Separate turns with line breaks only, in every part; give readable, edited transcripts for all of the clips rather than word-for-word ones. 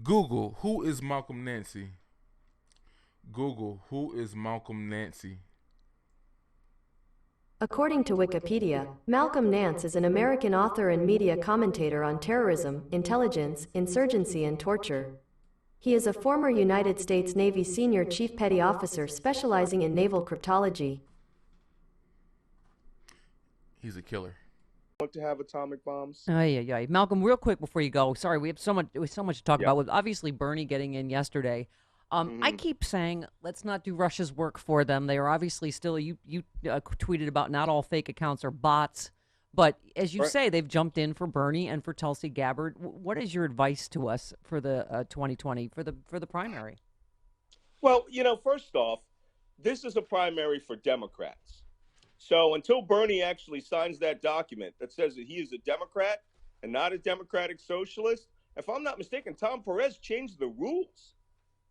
Google, who is Malcolm Nancy? Google, who is Malcolm Nancy?
According to Wikipedia, Malcolm Nance is an American author and media commentator on terrorism, intelligence, insurgency, and torture. He is a former United States Navy senior chief petty officer specializing in naval cryptology.
He's a killer.
To have atomic bombs.
Yeah. Malcolm, real quick before you go. Sorry, we have so much. There was so much to talk
Yeah.
about. With obviously Bernie getting in yesterday. I keep saying let's not do Russia's work for them. They are obviously still. You tweeted about not all fake accounts are bots, but as you
Right.
say, they've jumped in for Bernie and for Tulsi Gabbard. What is your advice to us for the 2020 for the primary?
Well, first off, this is a primary for Democrats. So until Bernie actually signs that document that says that he is a Democrat and not a Democratic socialist, if I'm not mistaken, Tom Perez changed the rules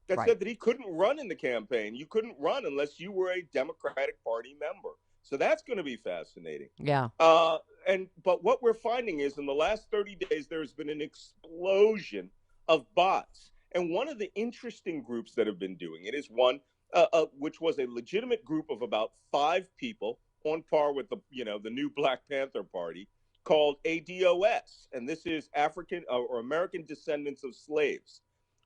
that
Right.
said that he couldn't run in the campaign. You couldn't run unless you were a Democratic Party member. So that's going to be fascinating.
Yeah.
But what we're finding is in the last 30 days, there's been an explosion of bots. And one of the interesting groups that have been doing it is one, which was a legitimate group of about 5 people on par with the new Black Panther Party, called ADOS. And this is African or American Descendants of Slaves.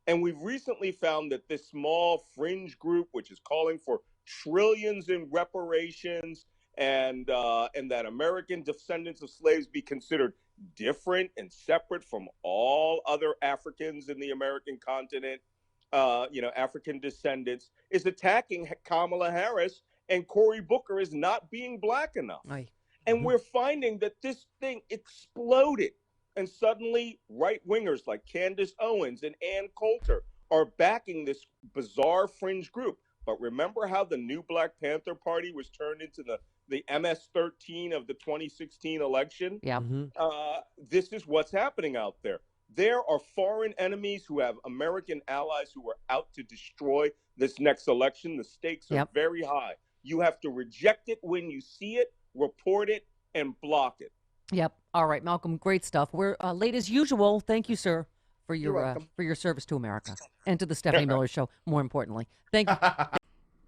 And we've recently found that this small fringe group, which is calling for trillions in reparations and that American descendants of slaves be considered different and separate from all other Africans in the American continent, African descendants, is attacking Kamala Harris, and Cory Booker is not being black enough.
Aye.
And we're finding that this thing exploded. And suddenly, right-wingers like Candace Owens and Ann Coulter are backing this bizarre fringe group. But remember how the new Black Panther Party was turned into the MS-13 of the 2016 election?
Yeah.
This is what's happening out there. There are foreign enemies who have American allies who are out to destroy this next election. The stakes are very high. You have to reject it when you see it, report it, and block it.
Yep. All right, Malcolm. Great stuff. We're late as usual. Thank you, sir, for your service to America and to the Stephanie Miller Show. More importantly, thank you.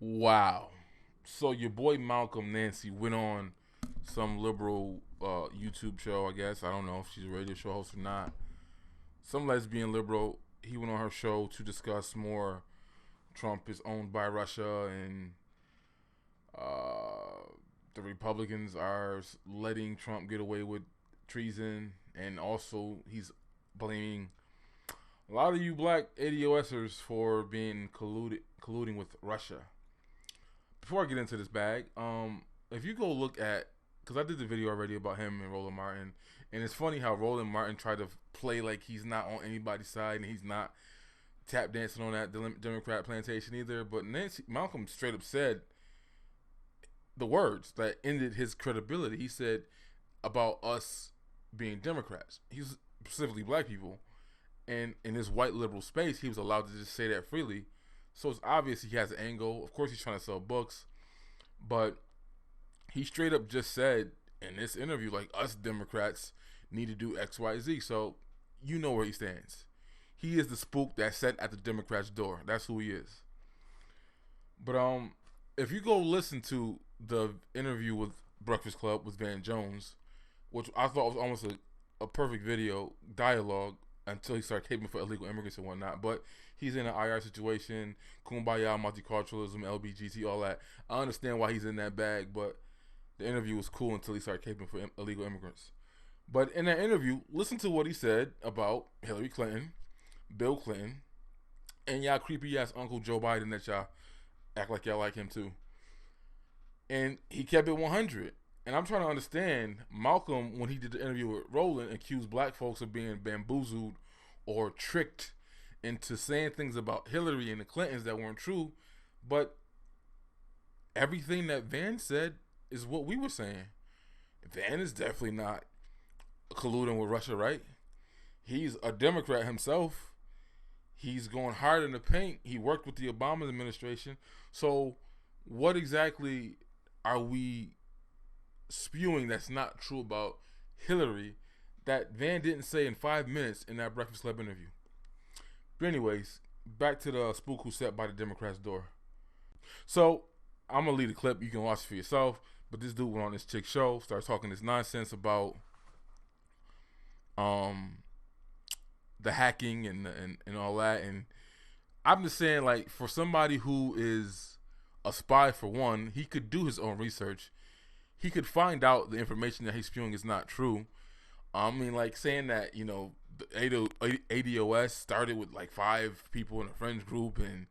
Wow. So your boy Malcolm Nancy went on some liberal YouTube show, I guess. I don't know if she's a radio show host or not. Some lesbian liberal. He went on her show to discuss more Trump is owned by Russia and the Republicans are letting Trump get away with treason, and also he's blaming a lot of you black ADOSers for being colluding with Russia. Before I get into this bag, if you go look at, because I did the video already about him and Roland Martin, and it's funny how Roland Martin tried to play like he's not on anybody's side and he's not tap dancing on that Democrat plantation either. But Malcolm straight up said the words that ended his credibility. He said about us being Democrats. He's specifically black people. And in this white liberal space, he was allowed to just say that freely. So it's obvious he has an angle. Of course, he's trying to sell books. But he straight up just said in this interview, like, us Democrats need to do X, Y, Z. So you know where he stands. He is the spook that sat at the Democrats' door. That's who he is. But if you go listen to the interview with Breakfast Club with Van Jones, which I thought was almost a perfect video dialogue until he started caping for illegal immigrants and whatnot. But he's in an IR situation, kumbaya, multiculturalism, LBGT, all that. I understand why he's in that bag, but the interview was cool until he started caping for illegal immigrants. But in that interview, listen to what he said about Hillary Clinton, Bill Clinton, and y'all creepy ass Uncle Joe Biden that y'all act like y'all like him too. And he kept it 100. And I'm trying to understand, Malcolm, when he did the interview with Roland, accused black folks of being bamboozled or tricked into saying things about Hillary and the Clintons that weren't true. But everything that Van said is what we were saying. Van is definitely not colluding with Russia, right? He's a Democrat himself. He's going hard in the paint. He worked with the Obama administration. So what exactly are we spewing that's not true about Hillary that Van didn't say in 5 minutes in that Breakfast Club interview? But anyways, back to the spook who sat by the Democrats' door. So I'm gonna leave the clip. You can watch it for yourself. But this dude went on this chick show, started talking this nonsense about um the hacking and all that. And I'm just saying, like, for somebody who is a spy, for one, he could do his own research. He could find out the information that he's spewing is not true. I mean, like, saying that, you know, the ADOS started with like 5 people in a friends group and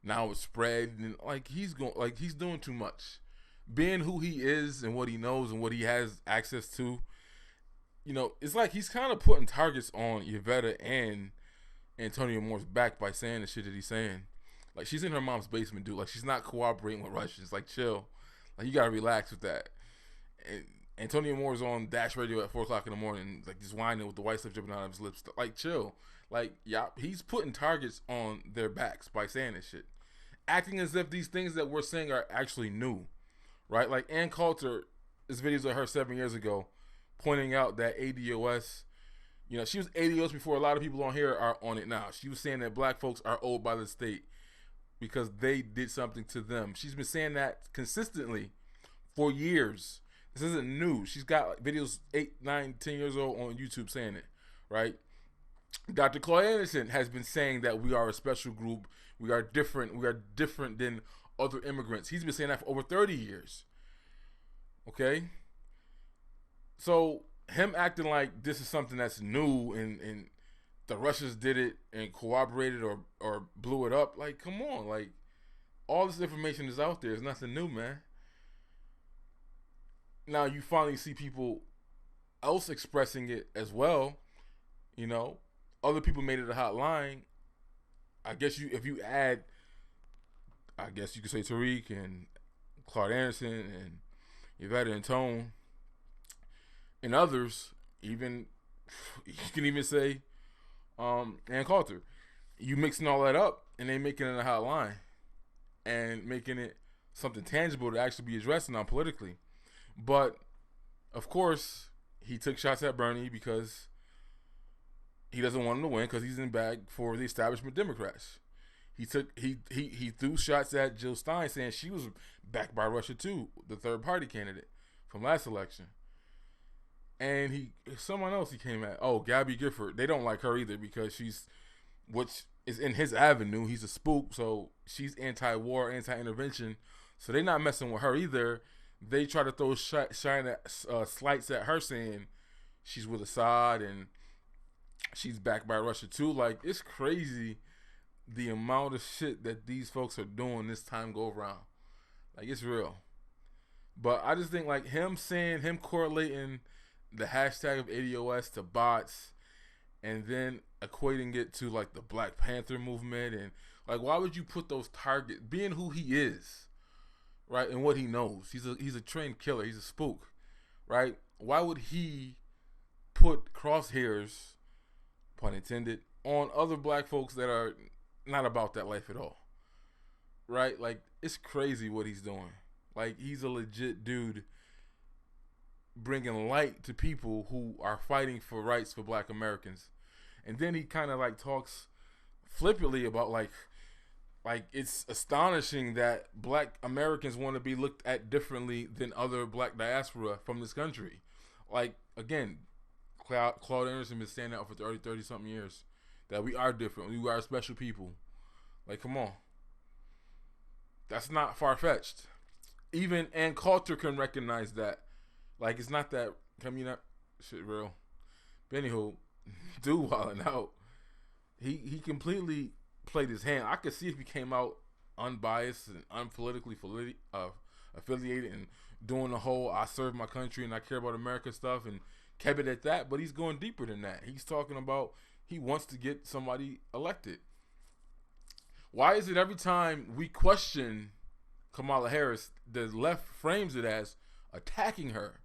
now it's spread, and like he's doing too much. Being who he is and what he knows and what he has access to, you know, it's like he's kind of putting targets on Yvette and Antonio Moore's back by saying the shit that he's saying. Like, she's in her mom's basement, dude. Like, she's not cooperating with Russians. Like, chill. Like, you gotta relax with that. And Antonio Moore's on Dash Radio at 4:00 in the morning, like, just whining with the white stuff dripping out of his lips. Like, chill. Like, yeah, he's putting targets on their backs by saying this shit, acting as if these things that we're saying are actually new, right? Like, Ann Coulter, this videos of her 7 years ago, pointing out that ADOS, you know, she was ADOS before a lot of people on here are on it now. She was saying that black folks are owed by the state because they did something to them. She's been saying that consistently for years. This isn't new. She's got videos 8, 9, 10 years old on YouTube saying it, right? Dr. Claude Anderson has been saying that we are a special group. We are different. We are different than other immigrants. He's been saying that for over 30 years. Okay? So him acting like this is something that's new and the Russians did it and cooperated or blew it up, like, come on. Like, all this information is out there. It's nothing new, man. Now you finally see people else expressing it as well. You know, other people made it a hot line. I guess if you add, I guess you could say Tariq and Claude Anderson and Yvette and Tone and others, even you can even say Ann Coulter. You mixing all that up and they making it a hot line and making it something tangible to actually be addressed now politically. But of course, he took shots at Bernie because he doesn't want him to win because he's in bag for the establishment Democrats. He threw shots at Jill Stein saying she was backed by Russia too, the third party candidate from last election. And someone else he came at. Oh, Gabby Gifford. They don't like her either because which is in his avenue. He's a spook, so she's anti-war, anti-intervention. So they're not messing with her either. They try to throw slights at her saying she's with Assad and she's backed by Russia too. Like, it's crazy the amount of shit that these folks are doing this time go around. Like, it's real. But I just think, like, him correlating the hashtag of ADOS to bots and then equating it to, like, the Black Panther movement, and, like, why would you put those targets, being who he is, right, and what he knows. He's a trained killer. He's a spook, right? Why would he put crosshairs, pun intended, on other black folks that are not about that life at all, right? Like, it's crazy what he's doing. Like, he's a legit dude bringing light to people who are fighting for rights for black Americans. And then he kind of, like, talks flippantly about, like it's astonishing that black Americans want to be looked at differently than other black diaspora from this country. Like, again, Claude Anderson been standing out for 30 something years that we are different. We are special people. Like, come on. That's not far-fetched. Even Ann Coulter can recognize that. Like, it's not that, shit real. But anywho, dude wilding out. He completely played his hand. I could see if he came out unbiased and unpolitically affiliated and doing the whole I serve my country and I care about America stuff and kept it at that, but he's going deeper than that. He's talking about he wants to get somebody elected. Why is it every time we question Kamala Harris, the left frames it as attacking her?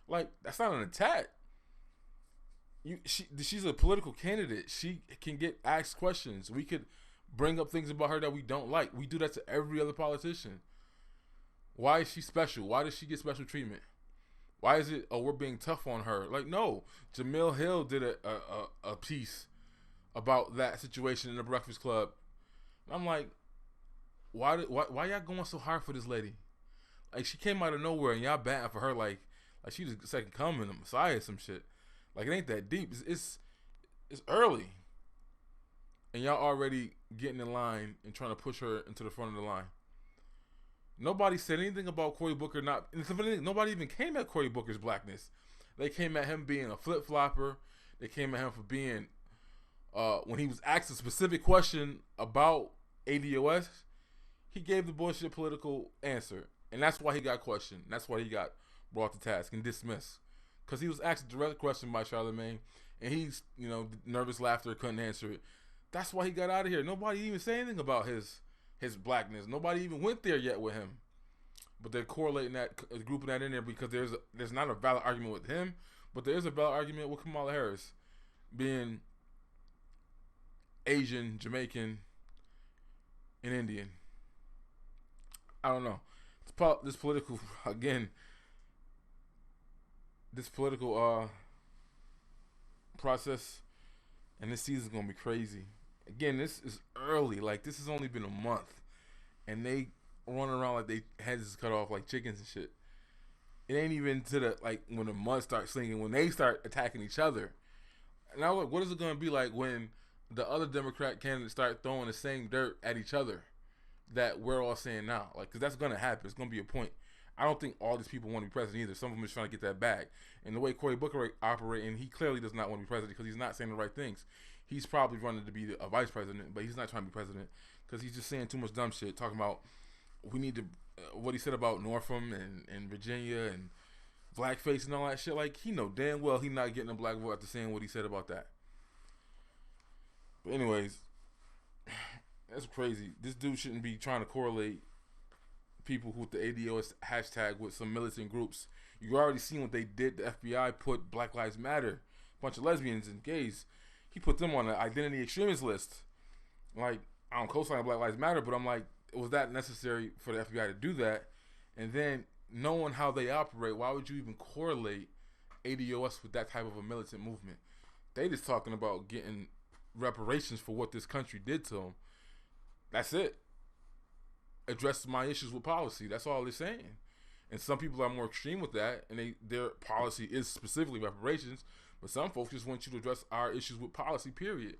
Like, that's not an attack. She's a political candidate. She can get asked questions. We could bring up things about her that we don't like. We do that to every other politician. Why is she special? Why does she get special treatment? Why is it, we're being tough on her? Like, no. Jamil Hill did a piece about that situation in the Breakfast Club. And I'm like, why y'all going so hard for this lady? Like, she came out of nowhere and y'all batting for her like she the second coming, the Messiah or some shit. Like, it ain't that deep. It's early, and y'all already getting in line and trying to push her into the front of the line. Nobody said anything about Cory Booker not. Nobody even came at Cory Booker's blackness. They came at him being a flip flopper. They came at him for being when he was asked a specific question about ADOS, he gave the bullshit political answer, and that's why he got questioned. That's why he got brought to task and dismissed, because he was asked a direct question by Charlemagne, and he's nervous laughter, couldn't answer it. That's why he got out of here. Nobody even said anything about his blackness. Nobody even went there yet with him. But they're correlating that, grouping that in there because there's not a valid argument with him, but there is a valid argument with Kamala Harris being Asian, Jamaican, and Indian. I don't know. This political process and this season's gonna be crazy. Again, this is early. Like, this has only been a month, and they running around like they heads is cut off like chickens and shit. It ain't even to the, like, when the mud starts sinking, when they start attacking each other. And I was like, what is it gonna be like when the other Democrat candidates start throwing the same dirt at each other that we're all saying now? Like, because that's gonna happen. It's gonna be a point. I don't think all these people want to be president either. Some of them is trying to get that bag. And the way Cory Booker operating, he clearly does not want to be president because he's not saying the right things. He's probably running to be a vice president, but he's not trying to be president because he's just saying too much dumb shit, talking about we need to, what he said about Norfolk and Virginia and blackface and all that shit. Like, he know damn well he not getting a black vote after saying what he said about that. But anyways, that's crazy. This dude shouldn't be trying to correlate people with the ADOS hashtag with some militant groups. You already seen what they did. The FBI put Black Lives Matter, a bunch of lesbians and gays, he put them on the identity extremist list. Like, I don't co-sign Black Lives Matter, but I'm like, was that necessary for the FBI to do that? And then, knowing how they operate, why would you even correlate ADOS with that type of a militant movement? They just talking about getting reparations for what this country did to them. That's it. Address my issues with policy. That's all they're saying. And some people are more extreme with that, and their policy is specifically reparations. But some folks just want you to address our issues with policy, period.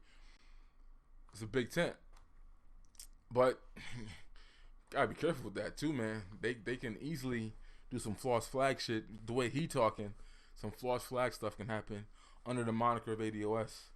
It's a big tent. But gotta be careful with that too, man. They can easily do some false flag shit. The way he talking, some false flag stuff can happen under the moniker of ADOS.